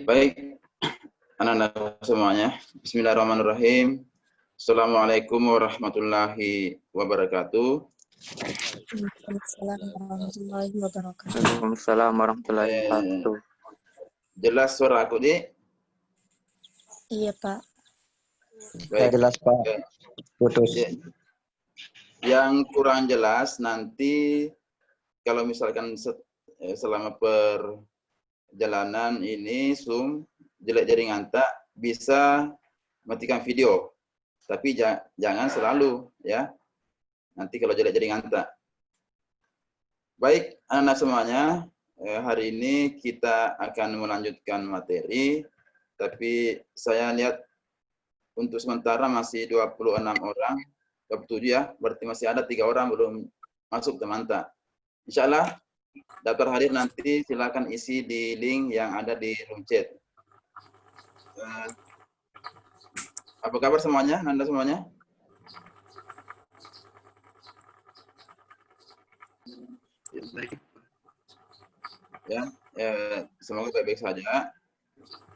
Baik, anak-anak semuanya. Bismillahirrahmanirrahim. Assalamualaikum warahmatullahi wabarakatuh. Waalaikumsalam warahmatullahi wabarakatuh. Waalaikumsalam warahmatullahi wabarakatuh. Jelas suara aku, Dik? Iya, Pak. Baik. Jelas, Pak. Putus. Yang kurang jelas nanti kalau misalkan selama perjalanan ini Zoom jelek jaringan tak bisa matikan video. Tapi jangan selalu ya. Nanti kalau jelek jaringan tak. Baik, anak-anak semuanya, hari ini kita akan melanjutkan materi, tapi saya lihat untuk sementara masih 26 orang, 27 ya, berarti masih ada 3 orang belum masuk teman-teman. Insya Allah, daftar hadir nanti silakan isi di link yang ada di room chat. Apa kabar semuanya, Anda semuanya? Ya, semoga baik-baik saja.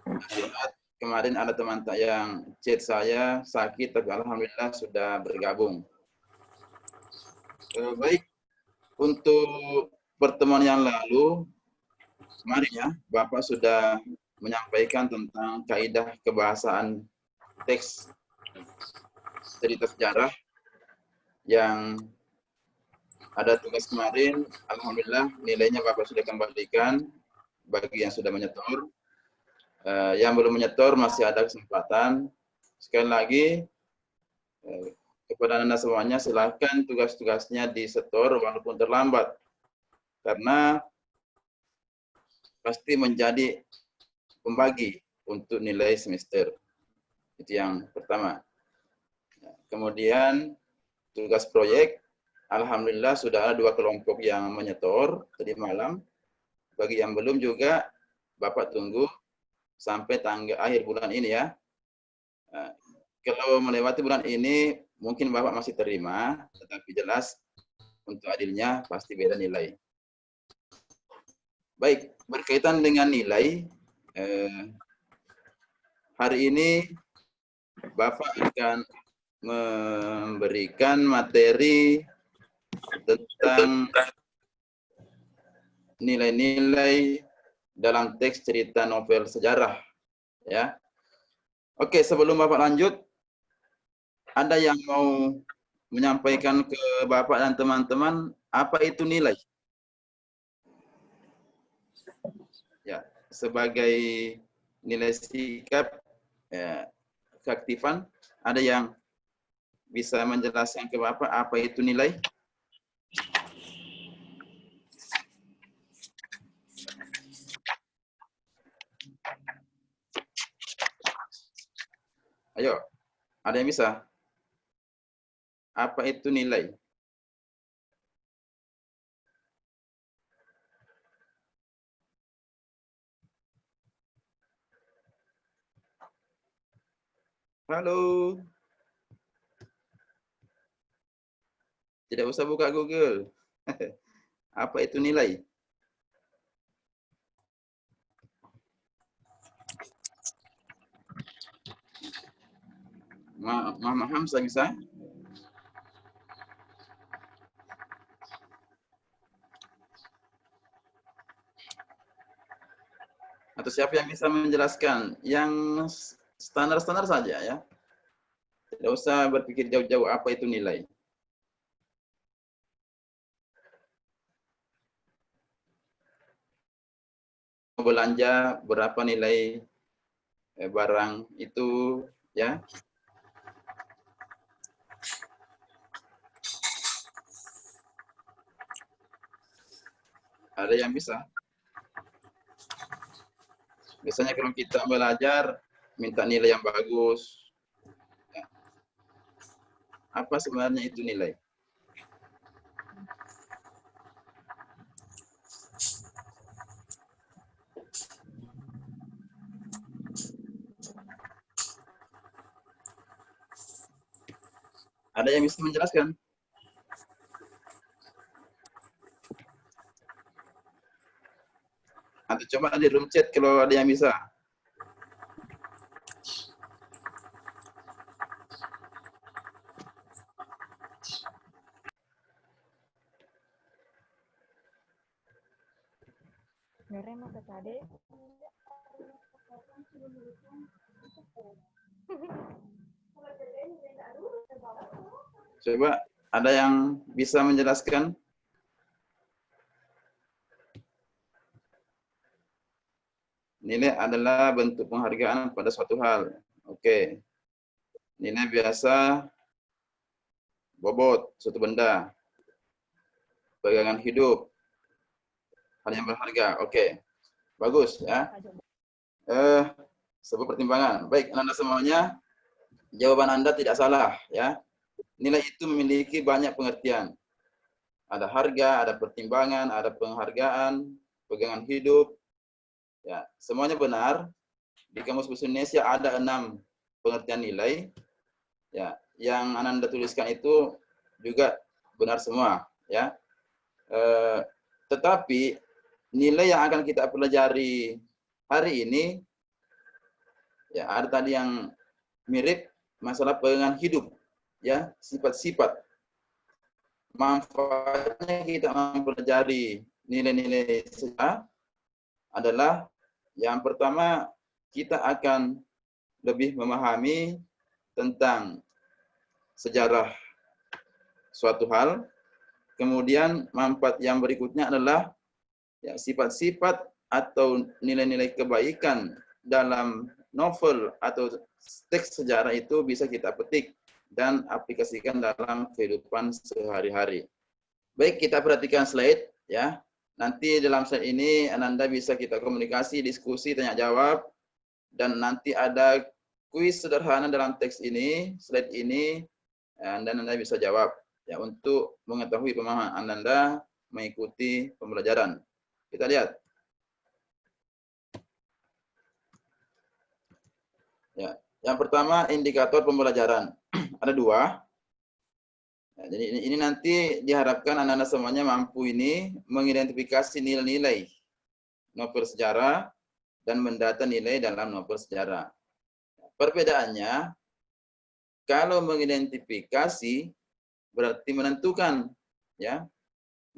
Lihat kemarin ada teman yang chat saya sakit, tapi alhamdulillah sudah bergabung. Baik, untuk pertemuan yang lalu, kemarin ya, Bapak sudah menyampaikan tentang kaidah kebahasaan teks cerita sejarah yang ada tugas kemarin. Alhamdulillah nilainya Bapak sudah kembalikan bagi yang sudah menyetor. Yang belum menyetor masih ada kesempatan. Sekali lagi kepada Anda semuanya silakan tugas-tugasnya disetor walaupun terlambat, karena pasti menjadi pembagi untuk nilai semester. Itu yang pertama. Kemudian tugas proyek, alhamdulillah sudah ada 2 kelompok yang menyetor tadi malam. Bagi yang belum juga Bapak tunggu sampai tanggal akhir bulan ini ya. Kalau melewati bulan ini mungkin Bapak masih terima, tetapi jelas untuk adilnya pasti beda nilai. Baik, berkaitan dengan nilai, hari ini Bapak akan memberikan materi tentang nilai-nilai dalam teks cerita novel sejarah. Ya. Oke, sebelum Bapak lanjut, ada yang mau menyampaikan ke Bapak dan teman-teman apa itu nilai? Ya, sebagai nilai sikap keaktifan, ada yang bisa menjelaskan ke Bapak apa itu nilai? Ayo, ada yang bisa? Apa itu nilai? Halo. Tidak usah buka Google. Apa itu nilai? Mama Hamzah bisa? Atau siapa yang bisa menjelaskan? Yang standar-standar saja ya. Tidak usah berpikir jauh-jauh apa itu nilai. Belanja berapa nilai barang itu ya. Ada yang bisa? Biasanya kalau kita belajar minta nilai yang bagus. Ya. Apa sebenarnya itu nilai? Ada yang bisa menjelaskan? Atau coba di room chat kalau ada yang bisa. Coba ada yang bisa menjelaskan? Nilai adalah bentuk penghargaan pada suatu hal. Oke. Nilai biasa bobot suatu benda. Pegangan hidup. Hal yang berharga. Oke. Bagus ya. Sebuah pertimbangan. Baik, Anda semuanya, jawaban Anda tidak salah ya. Nilai itu memiliki banyak pengertian. Ada harga, ada pertimbangan, ada penghargaan, pegangan hidup. Ya, semuanya benar. Di Kamus Bahasa Indonesia ada 6 pengertian nilai. Ya, yang Anda tuliskan itu juga benar semua, ya. Tetapi nilai yang akan kita pelajari hari ini, ya ada tadi yang mirip masalah pegangan hidup, ya, sifat-sifat. Manfaatnya kita mempelajari nilai-nilai sejarah adalah yang pertama, kita akan lebih memahami tentang sejarah suatu hal. Kemudian manfaat yang berikutnya adalah ya, sifat-sifat atau nilai-nilai kebaikan dalam novel atau teks sejarah itu bisa kita petik dan aplikasikan dalam kehidupan sehari-hari. Baik, kita perhatikan slide ya. Nanti dalam slide ini Anda bisa kita komunikasi, diskusi, tanya jawab, dan nanti ada kuis sederhana dalam teks ini, slide ini, dan Anda bisa jawab ya untuk mengetahui pemahaman Anda mengikuti pembelajaran. Kita lihat. Ya, yang pertama indikator pembelajaran. Ada 2. Ya, jadi ini nanti diharapkan Anda semuanya mampu ini mengidentifikasi nilai-nilai novel sejarah dan mendata nilai dalam novel sejarah. Perbedaannya, kalau mengidentifikasi berarti menentukan, ya.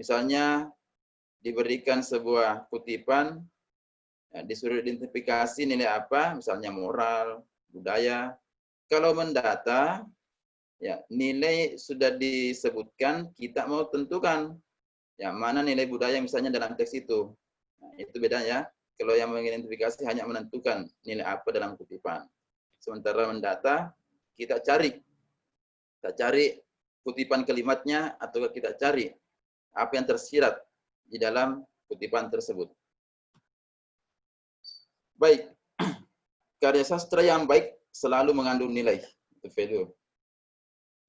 Misalnya diberikan sebuah kutipan, ya, disuruh identifikasi nilai apa, misalnya moral, budaya. Kalau mendata, ya nilai sudah disebutkan, kita mau tentukan, ya mana nilai budaya misalnya dalam teks itu. Nah, itu bedanya. Kalau yang mengidentifikasi hanya menentukan nilai apa dalam kutipan. Sementara mendata, kita cari kutipan kalimatnya atau kita cari apa yang tersirat di dalam kutipan tersebut. Baik, karya sastra yang baik selalu mengandung nilai, value.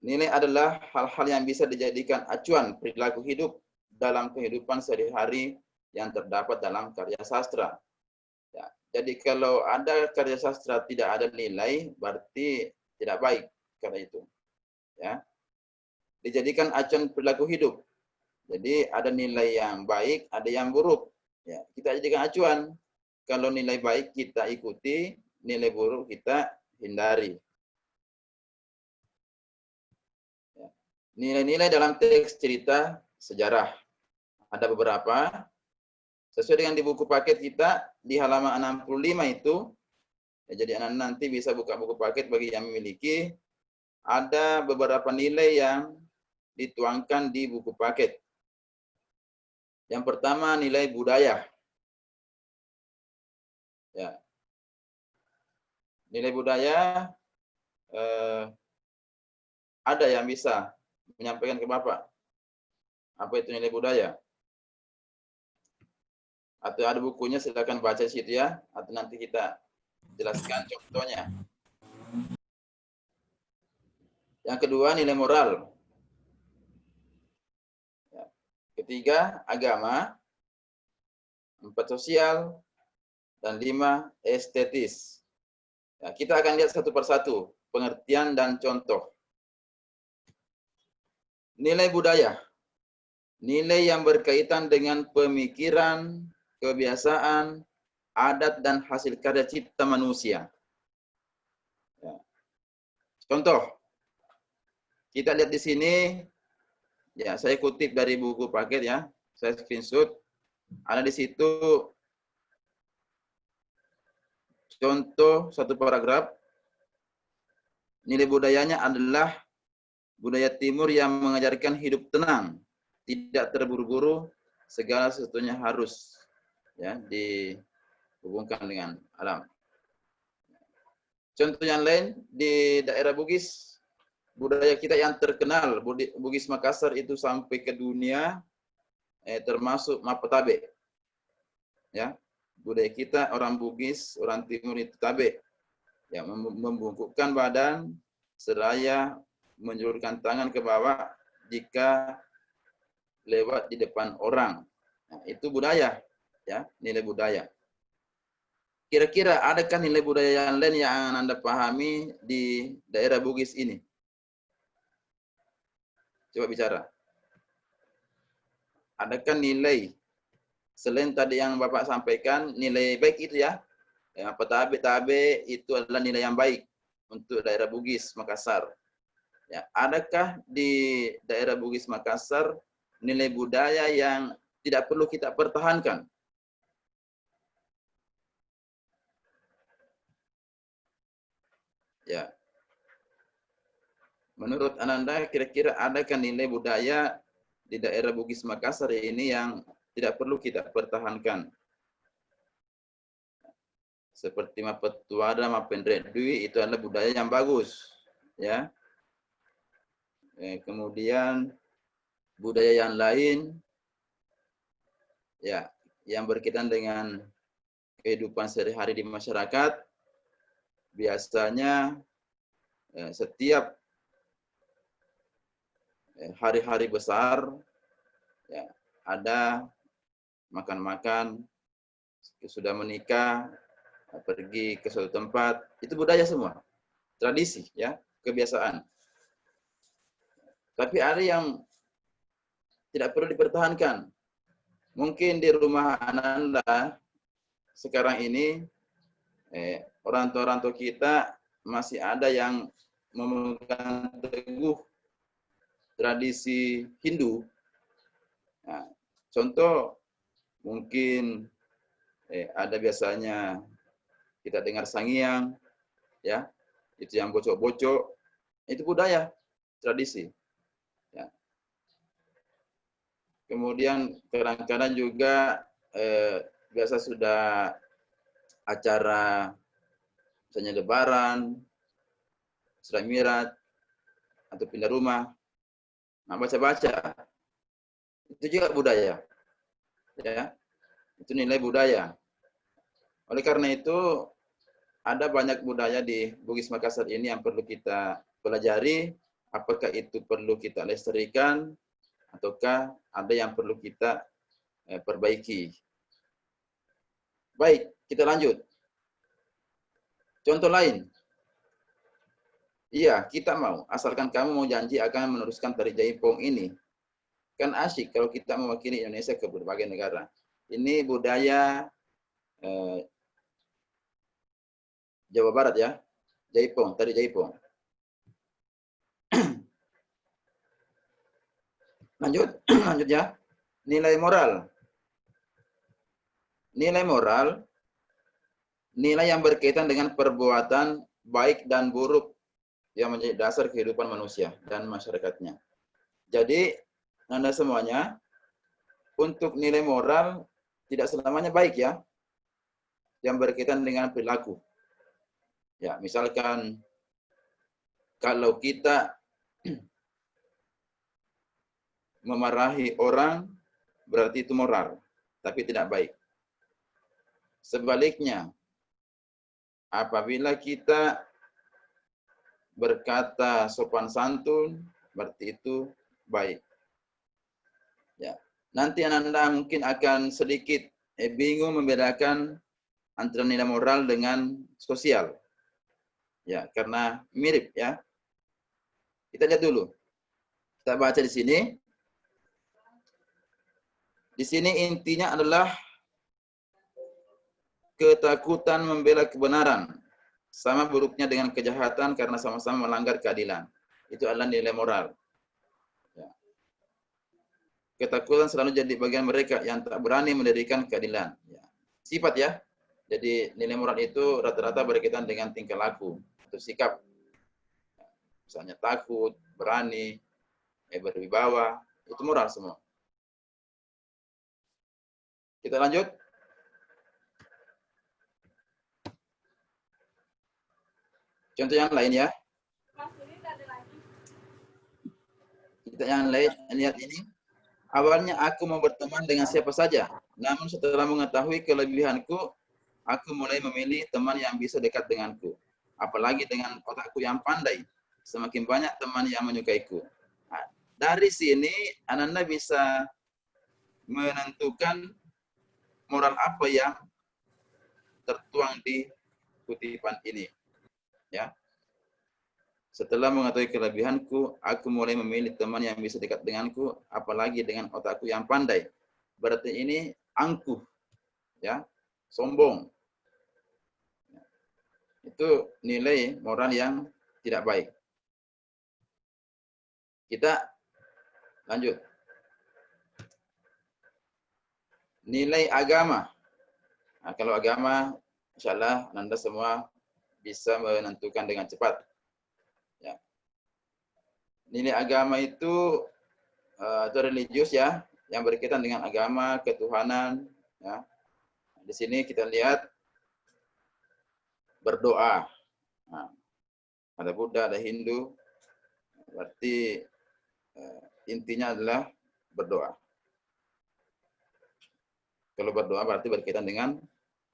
Nilai adalah hal-hal yang bisa dijadikan acuan perilaku hidup dalam kehidupan sehari-hari yang terdapat dalam karya sastra. Ya, jadi kalau ada karya sastra tidak ada nilai, berarti tidak baik karya itu. Ya, dijadikan acuan perilaku hidup. Jadi ada nilai yang baik, ada yang buruk. Ya, kita jadikan acuan. Kalau nilai baik kita ikuti, nilai buruk kita hindari. Nilai-nilai dalam teks cerita sejarah. Ada beberapa. Sesuai dengan di buku paket kita, di halaman 65 itu, ya, jadi Anda nanti bisa buka buku paket bagi yang memiliki, ada beberapa nilai yang dituangkan di buku paket. Yang pertama, nilai budaya. Ya. Nilai budaya, ada yang bisa menyampaikan ke Bapak. Apa itu nilai budaya? Atau ada bukunya, silakan baca di situ ya. Atau nanti kita jelaskan contohnya. Yang kedua, nilai moral. Ya. Ketiga, agama. 4, sosial. Dan 5, estetis. Ya, kita akan lihat satu persatu pengertian dan contoh. Nilai budaya. Nilai yang berkaitan dengan pemikiran, kebiasaan, adat, dan hasil karya cipta manusia. Ya. Contoh, kita lihat di sini, ya saya kutip dari buku paket ya, saya screenshot. Ada di situ contoh satu paragraf, nilai budayanya adalah budaya timur yang mengajarkan hidup tenang, tidak terburu-buru, segala sesuatunya harus ya dihubungkan dengan alam. Contoh yang lain di daerah Bugis, budaya kita yang terkenal, Bugis Makassar itu sampai ke dunia, termasuk Mapetabe. Ya, budaya kita orang Bugis, orang Timur itu tabe, ya, membungkukkan badan seraya menjulurkan tangan ke bawah jika lewat di depan orang. Nah, itu budaya, ya, nilai budaya. Kira-kira adakah nilai budaya yang lain yang Anda pahami di daerah Bugis ini? Coba bicara. Adakah nilai selain tadi yang Bapak sampaikan, nilai baik itu ya? Tabe itu adalah nilai yang baik untuk daerah Bugis Makassar. Ya, adakah di daerah Bugis Makassar nilai budaya yang tidak perlu kita pertahankan? Ya. Menurut Ananda, kira-kira adakah nilai budaya di daerah Bugis Makassar ini yang tidak perlu kita pertahankan? Seperti Mapetuada, Mapendredui itu adalah budaya yang bagus, ya. Kemudian budaya yang lain, ya, yang berkaitan dengan kehidupan sehari-hari di masyarakat, biasanya setiap hari-hari besar, ya, ada makan-makan, sudah menikah, pergi ke suatu tempat, itu budaya semua, tradisi, ya, kebiasaan. Tapi ada yang tidak perlu dipertahankan. Mungkin di rumah Ananda sekarang ini orang tua kita masih ada yang memegang teguh tradisi Hindu. Nah, contoh mungkin ada biasanya kita dengar sangiang, ya, itu yang bocok-bocok, itu budaya, tradisi. Ya. Kemudian kadang-kadang juga biasa sudah acara misalnya lebaran, Isra Mi'raj, atau pindah rumah, nah baca-baca, itu juga budaya, ya, itu nilai budaya. Oleh karena itu ada banyak budaya di Bugis Makassar ini yang perlu kita pelajari, apakah itu perlu kita lestarikan ataukah ada yang perlu kita perbaiki. Baik, kita lanjut. Contoh lain. Iya, kita mau. Asalkan kamu mau janji akan meneruskan tari jaipong ini. Kan asyik kalau kita mewakili Indonesia ke berbagai negara. Ini budaya Jawa Barat ya. Jaipong, tari jaipong. Lanjut, lanjut ya. Nilai moral. Nilai moral, nilai yang berkaitan dengan perbuatan baik dan buruk yang menjadi dasar kehidupan manusia dan masyarakatnya. Jadi, Anda semuanya, untuk nilai moral tidak selamanya baik ya, yang berkaitan dengan perilaku. Ya, misalkan kalau kita memarahi orang, berarti itu moral, tapi tidak baik. Sebaliknya, apabila kita berkata sopan santun, berarti itu baik. Ya, nanti Anda mungkin akan sedikit bingung membedakan antara nilai moral dengan sosial. Ya, karena mirip ya. Kita lihat dulu. Kita baca di sini. Di sini intinya adalah ketakutan membela kebenaran, sama buruknya dengan kejahatan karena sama-sama melanggar keadilan. Itu adalah nilai moral. Ya. Ketakutan selalu jadi bagian mereka yang tak berani mendirikan keadilan. Ya. Sifat ya, Jadi nilai moral itu rata-rata berkaitan dengan tingkah laku atau sikap. Misalnya takut, berani, berwibawa, itu moral semua. Kita lanjut. Contoh yang lain ya. Kita yang lain lihat ini. Awalnya aku mau berteman dengan siapa saja. Namun setelah mengetahui kelebihanku, aku mulai memilih teman yang bisa dekat denganku. Apalagi dengan otakku yang pandai. Semakin banyak teman yang menyukaiku. Nah, dari sini Ananda bisa menentukan moral apa yang tertuang di kutipan ini. Ya. Setelah mengetahui kelebihanku, aku mulai memilih teman yang bisa dekat denganku, apalagi dengan otakku yang pandai. Berarti ini angkuh, ya, sombong. Itu nilai moral yang tidak baik. Kita lanjut. Nilai agama. Nah, kalau agama, insya Allah Anda semua bisa menentukan dengan cepat. Ya. Nilai agama itu religius ya, yang berkaitan dengan agama, ketuhanan. Ya. Di sini kita lihat berdoa. Nah, ada Buddha, ada Hindu. Berarti intinya adalah berdoa. Kalau berdoa berarti berkaitan dengan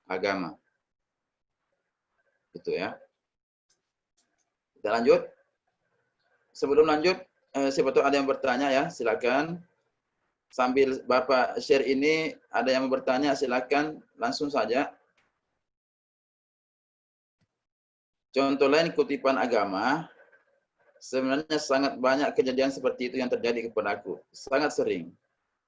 agama. Itu ya. Kita lanjut. Sebelum lanjut, siapa tahu ada yang bertanya ya, silakan. Sambil Bapak share ini, ada yang mau bertanya, silakan langsung saja. Contoh lain kutipan agama, sebenarnya sangat banyak kejadian seperti itu yang terjadi kepadaku. Sangat sering.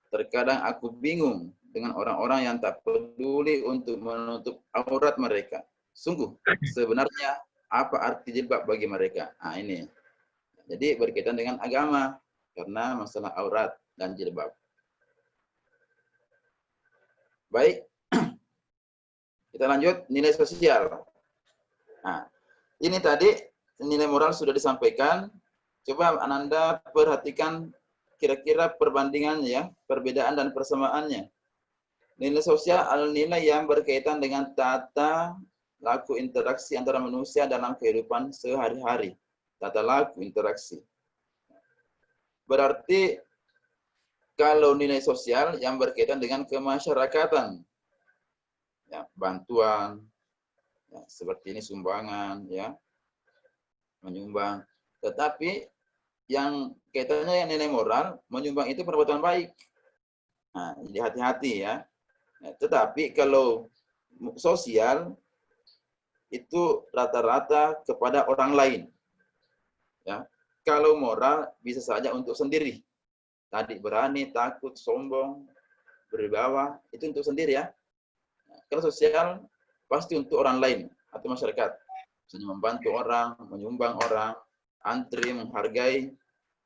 Terkadang aku bingung dengan orang-orang yang tak peduli untuk menutup aurat mereka. Sungguh, sebenarnya apa arti jilbab bagi mereka? Nah, ini. Jadi berkaitan dengan agama, karena masalah aurat dan jilbab. Baik, kita lanjut nilai sosial. Nah, ini tadi nilai moral sudah disampaikan. Coba Ananda perhatikan kira-kira perbandingannya ya, perbedaan dan persamaannya. Nilai sosial adalah nilai yang berkaitan dengan tata laku interaksi antara manusia dalam kehidupan sehari-hari. Tata laku interaksi. Berarti kalau nilai sosial yang berkaitan dengan kemasyarakatan, ya, bantuan, ya, seperti ini sumbangan, ya, menyumbang. Tetapi yang kaitannya yang nilai moral, menyumbang itu perbuatan baik. Nah, jadi hati-hati ya. Tetapi kalau sosial itu rata-rata kepada orang lain. Ya. Kalau moral bisa saja untuk sendiri. Tadi berani, takut, sombong, berwibawa, itu untuk sendiri ya. Kalau sosial pasti untuk orang lain atau masyarakat. Misalnya membantu orang, menyumbang orang, antri, menghargai,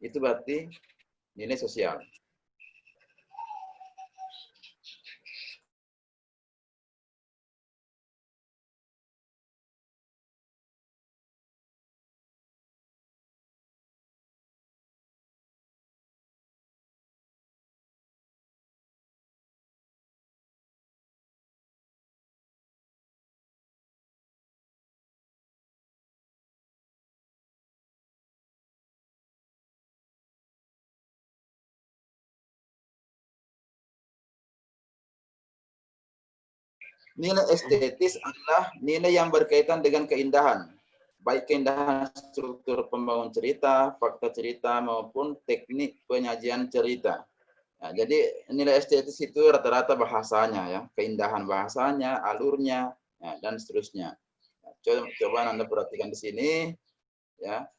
itu berarti nilai sosial. Nilai estetis adalah nilai yang berkaitan dengan keindahan. Baik keindahan struktur pembangun cerita, fakta cerita, maupun teknik penyajian cerita. Nah, jadi nilai estetis itu rata-rata bahasanya, ya, keindahan bahasanya, alurnya, ya, dan seterusnya. Nah, coba Anda perhatikan di sini, ya,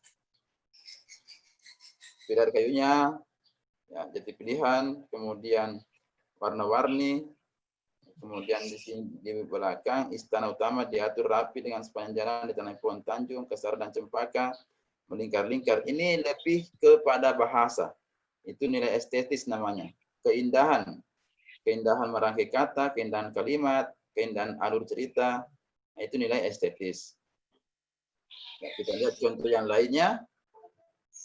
pilar kayunya, ya, jati pilihan, kemudian warna-warni. Kemudian di sini di belakang istana utama diatur rapi dengan sepanjang jalan di tanah pohon tanjung, kesar dan cempaka, melingkar-lingkar. Ini lebih kepada bahasa. Itu nilai estetis namanya. Keindahan. Keindahan merangkai kata, keindahan kalimat, keindahan alur cerita, nah, itu nilai estetis. Ya, kita lihat contoh yang lainnya.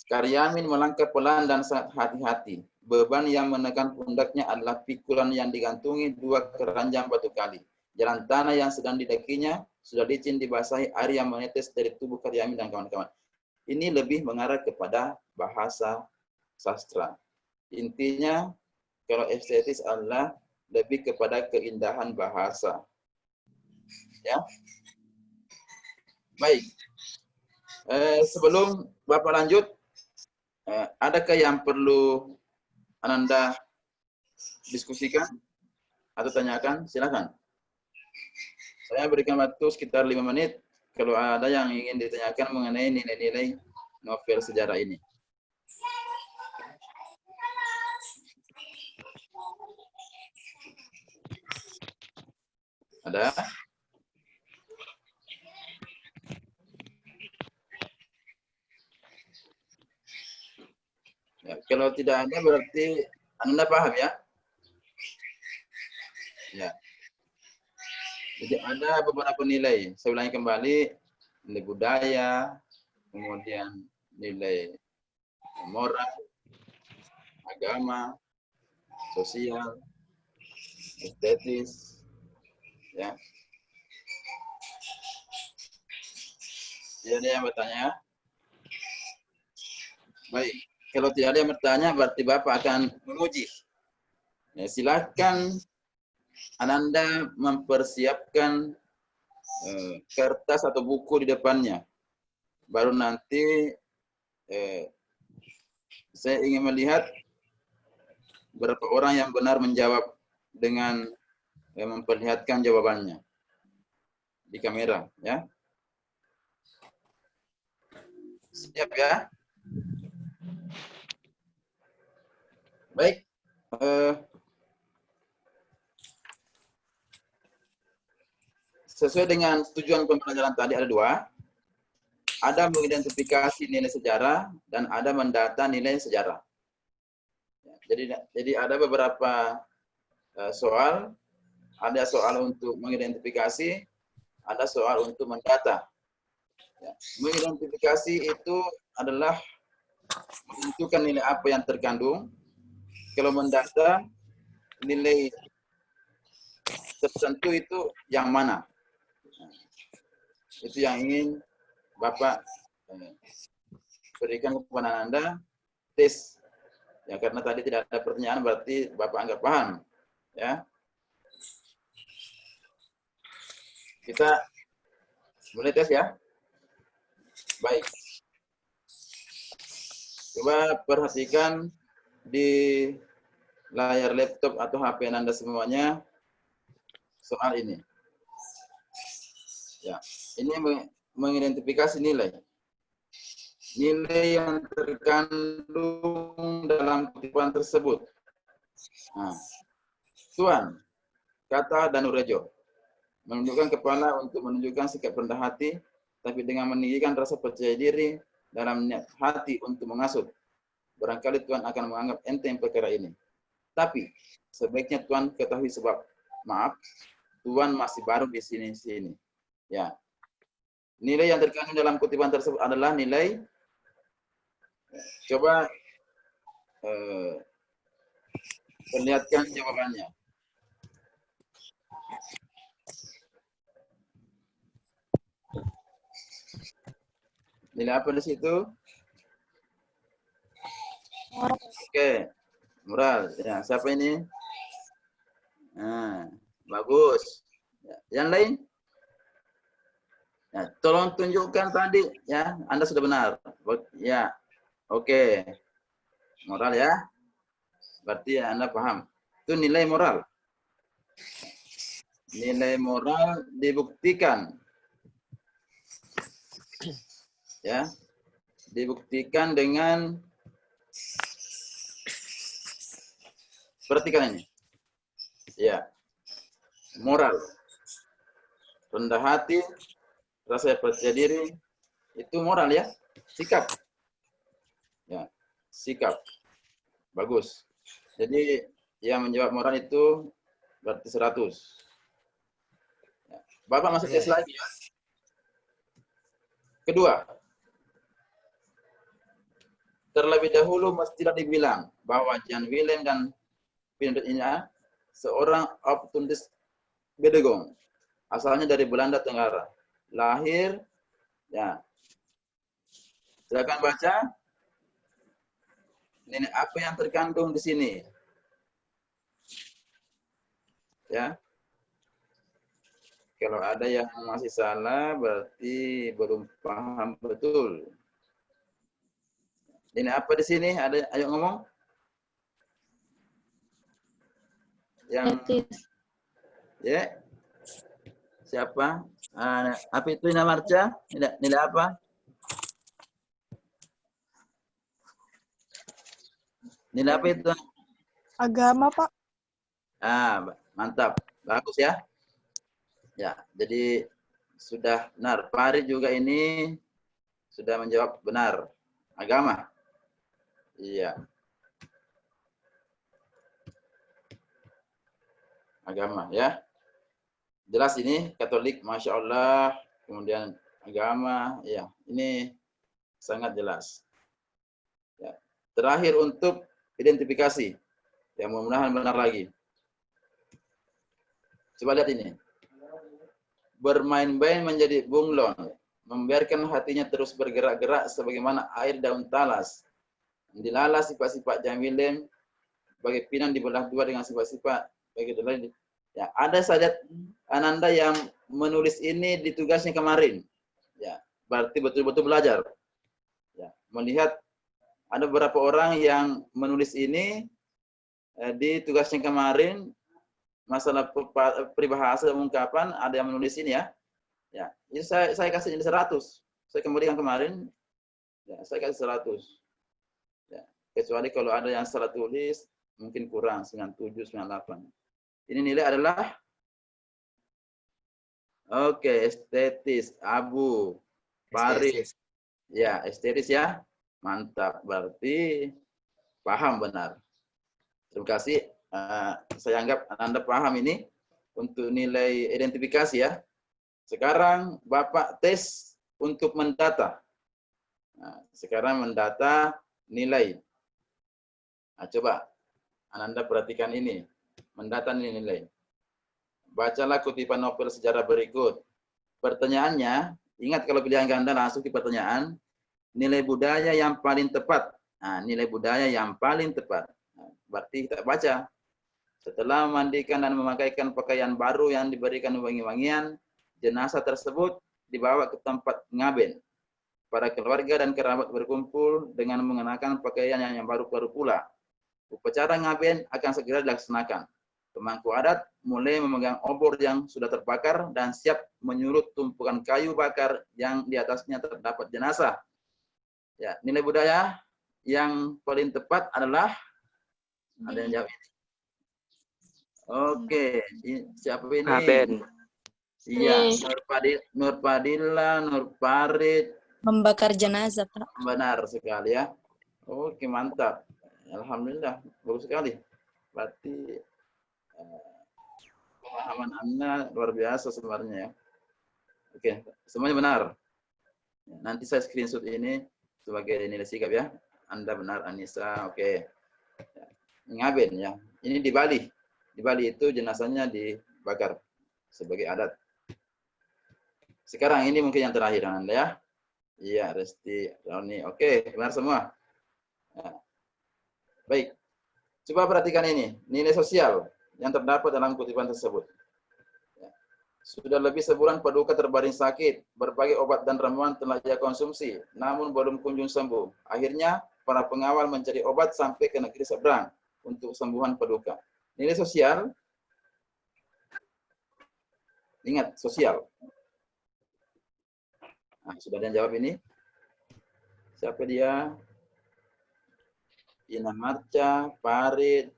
Karyamin melangkah pelan dan sangat hati-hati. Beban yang menekan pundaknya adalah pikulan yang digantungi 2 keranjang batu kali. Jalan tanah yang sedang didakinya sudah licin dibasahi air yang menetes dari tubuh Karyamin dan kawan-kawan. Ini lebih mengarah kepada bahasa sastra. Intinya, kalau estetis adalah lebih kepada keindahan bahasa. Ya, baik. Sebelum Bapak lanjut, adakah yang perlu Ananda diskusikan atau tanyakan? Silakan. Saya berikan waktu sekitar 5 menit kalau ada yang ingin ditanyakan mengenai nilai-nilai novel sejarah ini. Ada? Ya, kalau tidak ada berarti Anda paham ya? Ya. Jadi ada beberapa nilai. Saya ulangi kembali, nilai budaya, kemudian nilai moral, agama, sosial, estetis, ya. Tidak ada yang bertanya? Baik. Kalau tidak ada yang bertanya, berarti Bapak akan menguji. Ya, silakan Ananda mempersiapkan kertas atau buku di depannya. Baru nanti saya ingin melihat berapa orang yang benar menjawab dengan memperlihatkan jawabannya di kamera, ya. Siap ya? Baik. Sesuai dengan tujuan pembelajaran tadi ada 2. Ada mengidentifikasi nilai sejarah dan ada mendata nilai sejarah. Jadi ada beberapa soal. Ada soal untuk mengidentifikasi, ada soal untuk mendata. Ya. Mengidentifikasi itu adalah menentukan nilai apa yang terkandung. Kalau mendata, nilai tertentu itu yang mana. Nah, itu yang ingin Bapak berikan kepada Anda tes. Ya, karena tadi tidak ada pertanyaan berarti Bapak anggap paham. Ya. Kita boleh tes ya. Baik. Coba perhatikan di layar laptop atau HP Anda semuanya soal ini. Ya, ini mengidentifikasi nilai. Nilai yang terkandung dalam kutipan tersebut. Nah, Tuan, kata Danurejo, menunjukkan kepala untuk menunjukkan sikap rendah hati, tapi dengan meninggikan rasa percaya diri dalam niat hati untuk mengasut. Barangkali Tuan akan menganggap enteng perkara ini. Tapi sebaiknya Tuan ketahui sebab, maaf, Tuan masih baru di sini. Ya. Nilai yang terkandung dalam kutipan tersebut adalah nilai. Coba perlihatkan jawabannya. Nilai apa di situ? Oke, moral. Ya, siapa ini? Nah, bagus. Ya, yang lain? Ya, tolong tunjukkan tadi ya, Anda sudah benar. Ya, oke. Moral ya. Berarti Anda paham. Itu nilai moral. Nilai moral dibuktikan. Ya. Dibuktikan dengan perhatikan ini. Ya. Moral. Rendah hati, rasa percaya diri, itu moral ya. Sikap. Ya, sikap. Bagus. Jadi yang menjawab moral itu berarti 100. Bapak masih tes lagi ya. Kedua, terlebih dahulu mestilah dibilang bahwa Jan Willem dan Pindut ini seorang opportunist bedegong. Asalnya dari Belanda Tenggara. Lahir, ya. Silakan baca. Ini apa yang terkandung di sini. Ya. Kalau ada yang masih salah, berarti belum paham betul. Ini apa di sini? Ada, ayo ngomong. Yang, ya, siapa? Apa itu Ina Marca? Nilai apa? Nilai apa itu? Agama, Pak. Mantap. Bagus ya. Ya, jadi sudah benar. Farid juga ini sudah menjawab benar. Agama. Iya. Agama ya. Jelas ini Katolik, Masya Allah. Kemudian agama. Ya, ini sangat jelas. Ya. Terakhir untuk identifikasi. Ya, mudah-mudahan benar lagi. Coba lihat ini. Bermain-main menjadi bunglon, membiarkan hatinya terus bergerak-gerak sebagaimana air daun talas. Dilalah sifat-sifat Jan Willem, bagi pinang dibelah dua dengan sifat-sifat bagi lain. Ya, ada saja Ananda yang menulis ini di tugasnya kemarin. Ya, berarti betul-betul belajar. Ya, melihat ada beberapa orang yang menulis ini di tugasnya kemarin. Masalah peribahasa ungkapan ada yang menulis ini ya. Ya, ini saya kasih ini 100. Saya kembalikan kemarin. Ya, saya kasih 100. Ya, kecuali kalau ada yang salah tulis mungkin kurang 97, 98. Ini nilai adalah oke, estetis, Abu, Farid. Ya, estetis ya. Mantap, berarti paham benar. Terima kasih. Saya anggap Anda paham ini untuk nilai identifikasi ya. Sekarang Bapak tes untuk mendata. Nah, sekarang mendata nilai. Nah, coba Anda perhatikan ini. Mendata nilai. Bacalah kutipan novel sejarah berikut. Pertanyaannya, ingat kalau pilihan ganda langsung ke pertanyaan. Nilai budaya yang paling tepat. Nah, nilai budaya yang paling tepat. Nah, berarti kita baca. Setelah memandikan dan memakaikan pakaian baru yang diberikan wangi-wangian, jenazah tersebut dibawa ke tempat ngaben. Para keluarga dan kerabat berkumpul dengan mengenakan pakaian yang baru-baru pula. Upacara ngaben akan segera dilaksanakan. Pemangku adat mulai memegang obor yang sudah terbakar dan siap menyulut tumpukan kayu bakar yang di atasnya terdapat jenazah. Ya, nilai budaya yang paling tepat adalah ada yang jawab ini. Oke, siapa ini? Ngaben. Iya, Nurpadilla, Nurparid. Membakar jenazah, Pak. Benar sekali ya. Oke, mantap. Alhamdulillah, bagus sekali. Berarti pemahaman Anda luar biasa sebenarnya ya. Oke, semuanya benar. Nanti saya screenshot ini sebagai nilai sikap ya. Anda benar, Anissa. Oke. Ngaben ya. Ini di Bali. Di Bali itu jenazahnya dibakar sebagai adat. Sekarang ini mungkin yang terakhir Anda ya. Iya, Resti, Roni. Oke, benar semua. Ya. Baik. Coba perhatikan ini, nilai sosial yang terdapat dalam kutipan tersebut. Ya. Sudah lebih sebulan Paduka terbaring sakit, berbagai obat dan ramuan telah ia konsumsi, namun belum kunjung sembuh. Akhirnya, para pengawal mencari obat sampai ke negeri seberang untuk kesembuhan Paduka. Nilai sosial, ingat, sosial. Nah, sudah ada yang jawab ini? Siapa dia? Ina Marca, Farid,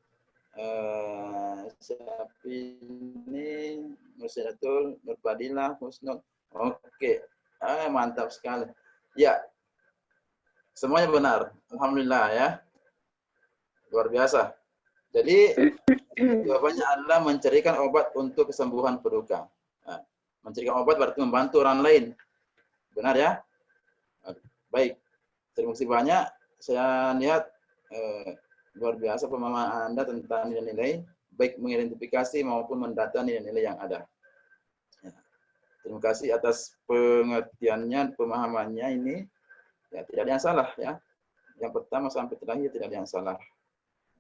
siapa ini? Nursidatul, Nurpadillah, Husnul. Oke, mantap sekali. Ya, semuanya benar. Alhamdulillah ya. Luar biasa. Jadi, jawabannya adalah mencarikan obat untuk kesembuhan Paduka. Nah, Mencarikan obat berarti membantu orang lain. Benar ya? Baik. Terima kasih banyak. Saya lihat luar biasa pemahaman Anda tentang nilai-nilai, baik mengidentifikasi maupun mendata nilai-nilai yang ada. Ya. Terima kasih atas pengertiannya, pemahamannya ini. Ya, tidak ada yang salah ya. Yang pertama sampai terakhir tidak ada yang salah.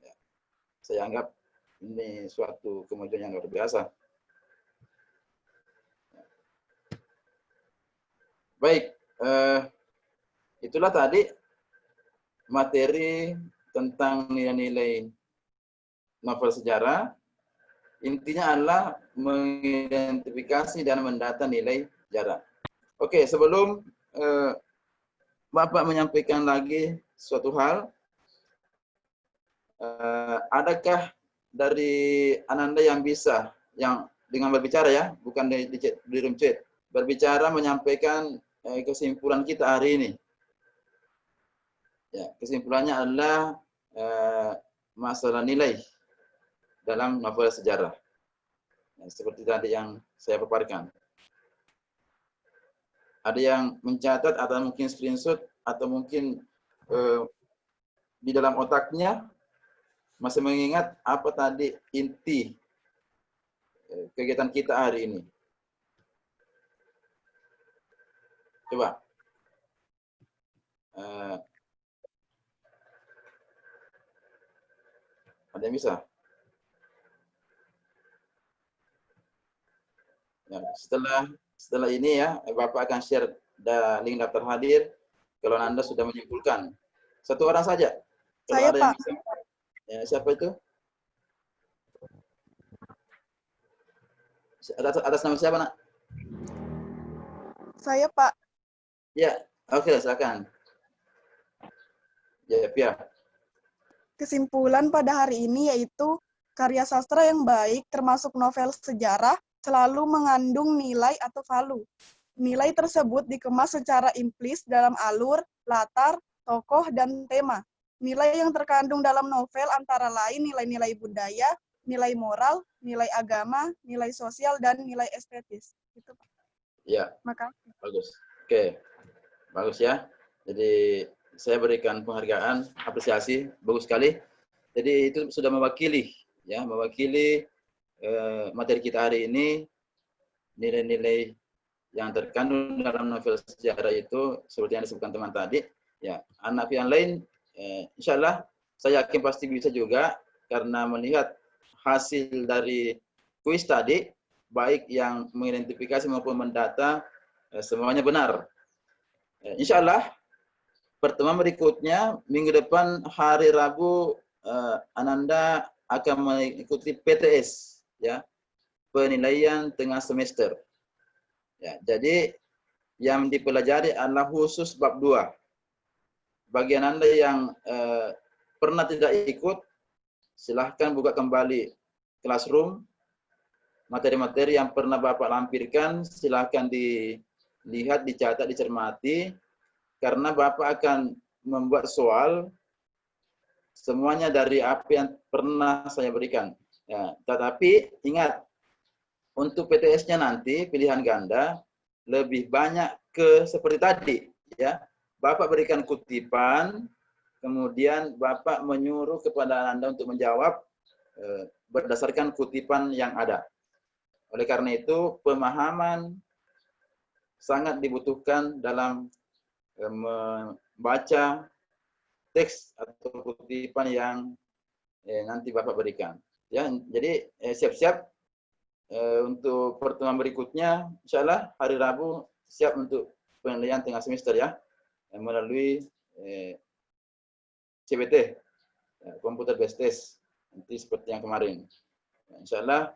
Ya. Saya anggap ini suatu kemajuan yang luar biasa. Ya. Baik, itulah tadi materi tentang nilai-nilai novel sejarah. Intinya adalah mengidentifikasi dan mendata nilai sejarah. Oke, sebelum Bapak menyampaikan lagi suatu hal, adakah dari Ananda yang bisa, yang dengan berbicara ya, bukan di room chat, berbicara menyampaikan kesimpulan kita hari ini? Ya, kesimpulannya adalah masalah nilai dalam novel sejarah. Ya, seperti tadi yang saya paparkan. Ada yang mencatat atau mungkin screenshot atau mungkin di dalam otaknya masih mengingat apa tadi inti kegiatan kita hari ini. Coba. Ada yang bisa? Ya, setelah ini ya, Bapak akan share link daftar hadir kalau Anda sudah menyimpulkan. Satu orang saja. Kalau Saya, ada yang Pak. bisa. Ya, siapa itu? Atas nama siapa, Nak? Saya, Pak. Ya, oke, silakan. Ya, Pia. Kesimpulan pada hari ini yaitu karya sastra yang baik termasuk novel sejarah selalu mengandung nilai atau value. Nilai tersebut dikemas secara implis dalam alur, latar, tokoh, dan tema. Nilai yang terkandung dalam novel antara lain nilai-nilai budaya, nilai moral, nilai agama, nilai sosial, dan nilai estetis. Itu, Pak. Ya, Makasih. bagus. Oke, bagus ya. Jadi saya berikan penghargaan, apresiasi, bagus sekali. Jadi itu sudah mewakili, ya, mewakili materi kita hari ini, nilai-nilai yang terkandung dalam novel sejarah itu seperti yang disebutkan teman tadi. Ya, anak yang lain, insya Allah saya yakin pasti bisa juga karena melihat hasil dari kuis tadi, baik yang mengidentifikasi maupun mendata, semuanya benar. Insya Allah pertemuan berikutnya minggu depan hari Rabu Ananda akan mengikuti PTS ya, penilaian tengah semester. Ya, jadi yang dipelajari adalah khusus bab 2. Bagi Anda yang pernah tidak ikut, silahkan buka kembali classroom. Materi-materi yang pernah Bapak lampirkan silahkan dilihat, dicatat, dicermati. Karena Bapak akan membuat soal semuanya dari apa yang pernah saya berikan. Ya, tetapi ingat, untuk PTS-nya nanti pilihan ganda lebih banyak ke seperti tadi. Ya, Bapak berikan kutipan, kemudian Bapak menyuruh kepada Anda untuk menjawab berdasarkan kutipan yang ada. Oleh karena itu, pemahaman sangat dibutuhkan dalam membaca teks atau kutipan yang nanti Bapak berikan. Ya, jadi siap-siap untuk pertemuan berikutnya, insya Allah hari Rabu siap untuk penilaian tengah semester ya, melalui CBT, Computer Based Test, nanti seperti yang kemarin. Insya Allah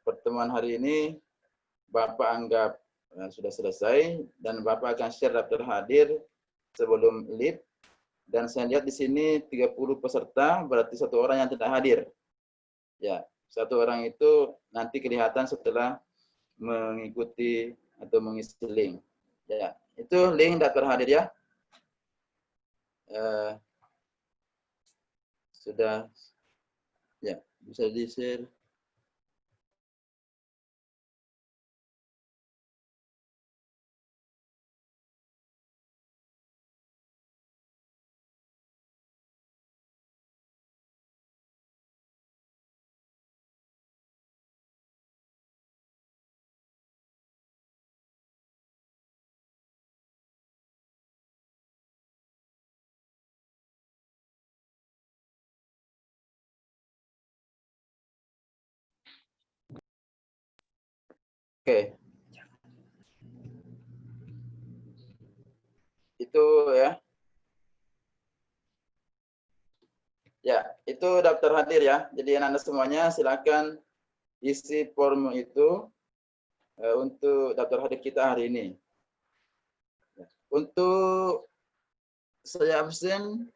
pertemuan hari ini Bapak anggap sudah selesai dan Bapak akan share daftar hadir sebelum leave. Dan saya lihat di sini 30 peserta, berarti satu orang yang tidak hadir. Ya, satu orang itu nanti kelihatan setelah mengikuti atau mengisi link. Ya, itu link daftar hadir ya. Sudah, ya bisa di-share. Oke. Itu ya. Ya, itu daftar hadir ya. Jadi Anda semuanya silakan isi form itu untuk daftar hadir kita hari ini. Untuk saya absen,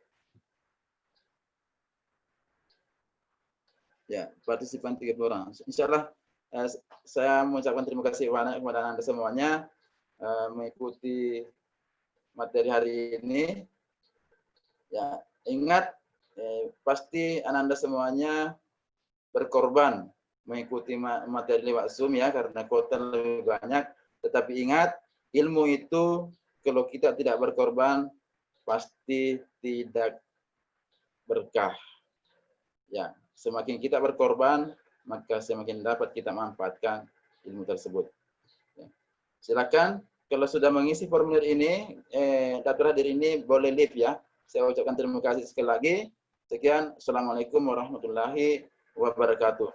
ya partisipan 30 orang. Insya Allah saya mengucapkan terima kasih kepada Anda semuanya mengikuti materi hari ini. Ya, ingat pasti Anda semuanya berkorban mengikuti materi lewat Zoom ya, karena kuota lebih banyak. Tetapi ingat, ilmu itu kalau kita tidak berkorban pasti tidak berkah. Ya, semakin kita berkorban, maka semakin dapat kita manfaatkan ilmu tersebut. Ya. Silakan kalau sudah mengisi formulir ini, daftar hadir ini boleh leave ya. Saya ucapkan terima kasih sekali lagi. Sekian, Assalamualaikum warahmatullahi wabarakatuh.